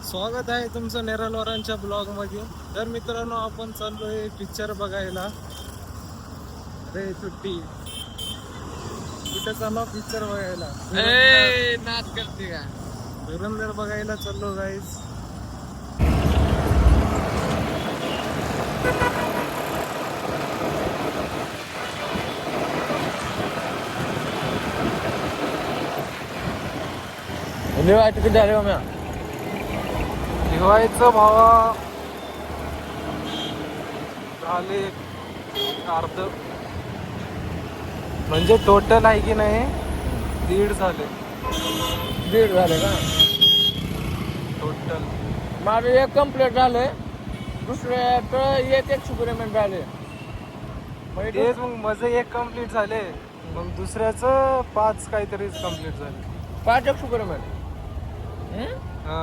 स्वागत आहे तुमचं नेरलवारांच्या ब्लॉग मध्ये. तर मित्रांनो, आपण चाललोय पिक्चर बघायला. रे सुट्टी कुठे चाललो पिक्चर बघायला? नाच करते का? धुरंधर बघायला चाललो गाईज. किती झाले हो म्या? निवायचं भावा झाले अर्ध, म्हणजे टोटल आहे की नाही 1.5 झाले. 1.5 झाले का? टोटल माझे 1 कम्प्लीट झाले, दुसऱ्यात एक एक्सपेरिमेंट झाले. तेच मग माझं 1 कम्प्लीट झाले, मग दुसऱ्याचं 5 काहीतरीच कम्प्लीट झाले. 5 एक्सपेरिमेंट. हा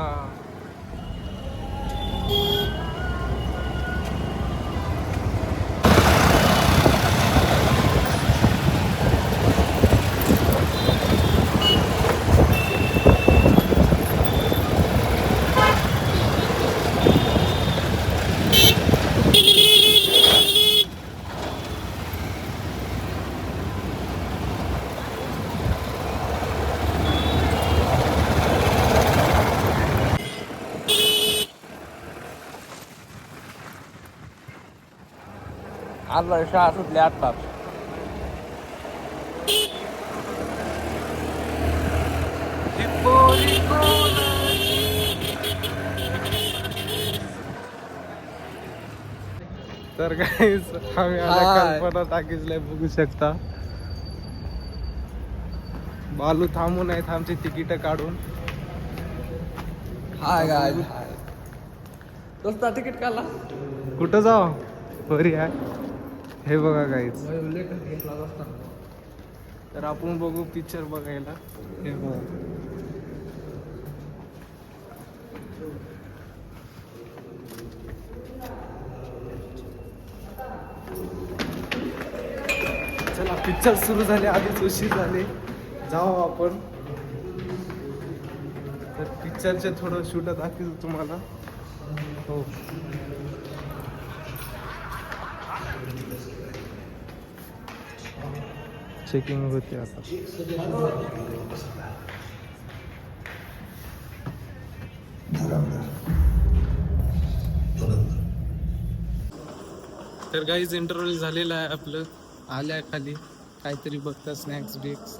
आज शाळा सुटली आत्ताच. तर गाईस आम्ही कल्पना टाकीजला बघू शकता. बालू थांबून आहेत आमची तिकीट काढून. हाय गाय दोस्त तिकीट काढला. कुठं जाऊ बरी आहे हे बघा गाईस. तर आपण बघू पिक्चर बघायला. हे बघा चला, पिक्चर सुरू झाले, आधीच उशीर झाले, जाऊ आपण. तर पिक्चरचे थोडं शूट दाखवतो तुम्हाला. हो, चेकिंग होते आता. तर गाईज इंटरव्ह्यू झालेला आहे आपलं. आल्या खाली काहीतरी बघता स्नॅक्स बिक्स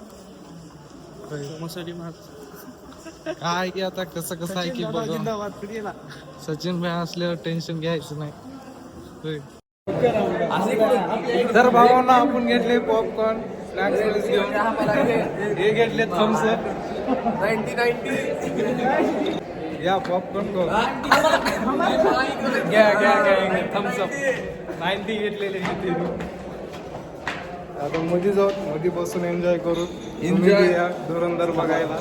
काय की आता कसं कसं आहे की बघा. सचिन भाई असल्यावर टेन्शन घ्यायचं नाही. होय. तर भावांना आपण घेतले पॉपकॉर्न स्नॅक्स घेऊन. हे घेतले थम्सअप 90 या पॉपकॉर्न को घ्या थम्सअप 90 घेतलेले. आता मध्ये जाऊ, मध्ये बसून एन्जॉय करू. या धुरंधर बघायला.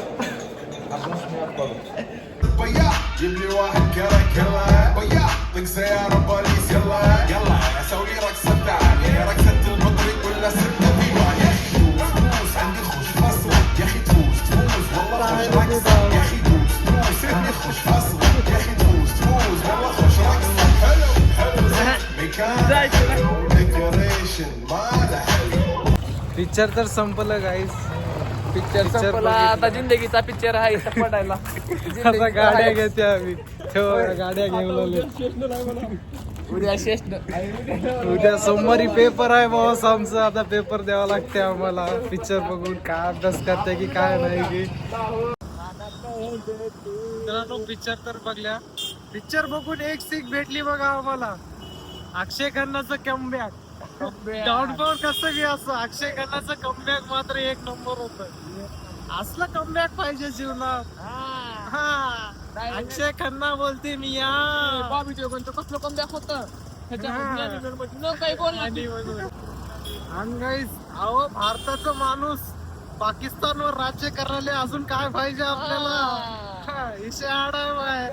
جيب لي واحد كلا كلا ويا طق سيارة بوليس يلا يلا اسوي رقصة تعالي رقصة المطرب ولا ستة ديوان يا اخي فوز عندي خوش فصل يا اخي فوز والله خوش رقصة يا اخي فوز عندي خوش فصل يا اخي فوز والله خوش رقصة حلو مكان ديكوريشن ما له حل. पिक्चर तर संपलं गाईस. पिक्चर संपला आता. जिंदगीचा पिक्चर आहे पडायला. आता गाड्या घेते आम्ही. गाड्या घेऊन उद्या शेष्ट. उद्या सोमवारी पेपर आहे बॉस आमचं. आता पेपर द्यावा लागते आम्हाला. पिक्चर बघून काय अभ्यास करते की काय नाही की. पिक्चर तर बघल्या. पिक्चर बघून एक सीख भेटली बघा आम्हाला. अक्षय खन्नाचं कमबॅक. डाऊनफॉल कसं बी असं, अक्षय खन्नाचं कमबॅक मात्र 1 नंबर होत. असलं कमबॅक पाहिजे जीवनात. अक्षय खन्ना बोलते मी या बॉबी देओलचं कसलं कमबॅक होतं काही बोललं. आणि गाईस, अहो भारताचा माणूस पाकिस्तानवर राज्य करायला अजून काय पाहिजे आपल्याला. इशे आडाय बाहेर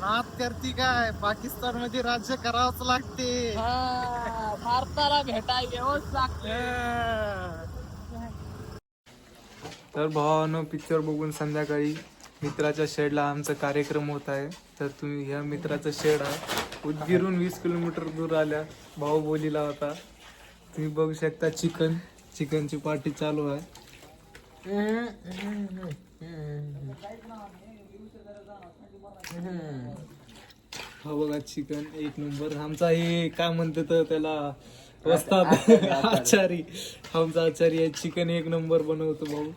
नात करती काय. पाकिस्तान मध्ये राज्य करावंच लागते. भारताला भेटाय येऊच लागते. तर भावानं पिक्चर बघून संध्याकाळी मित्राच्या शेडला आमचा कार्यक्रम होत आहे. तर तुम्ही ह्या मित्राचं शेड आहे उदगीरून 20 किलोमीटर दूर आल्या भाऊ बोलीला होता. तुम्ही बघू शकता चिकनची पार्टी चालू आहे. हा बघा चिकन एक नंबर. आमचा हे काय म्हणते तर त्याला वस्ताद आचारी, आमचा आचारी आहे. चिकन एक नंबर बनवतो भाऊ.